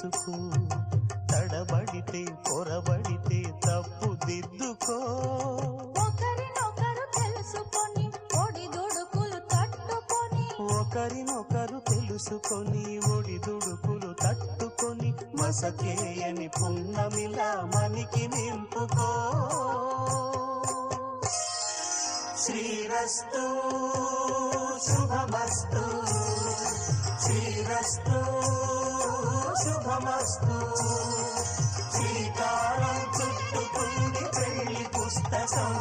తెలుసుకో, తడబడితే పొరబడితే తప్పు దిద్దుకో. ఒకరినొకరు తెలుసుకొని ఒడిదుడుకులు తట్టుకొని, ఒకరినొకరు తెలుసుకొని ఒడిదుడుకులు తట్టుకొని, మసకేయని పున్నమిలా మనికి నింపుకో. శ్రీరస్తు శుభమస్తు, శ్రీరస్తు శుభమస్తు. శ్రీకారం చుట్టుకుంది పెళ్లి పుస్తకం.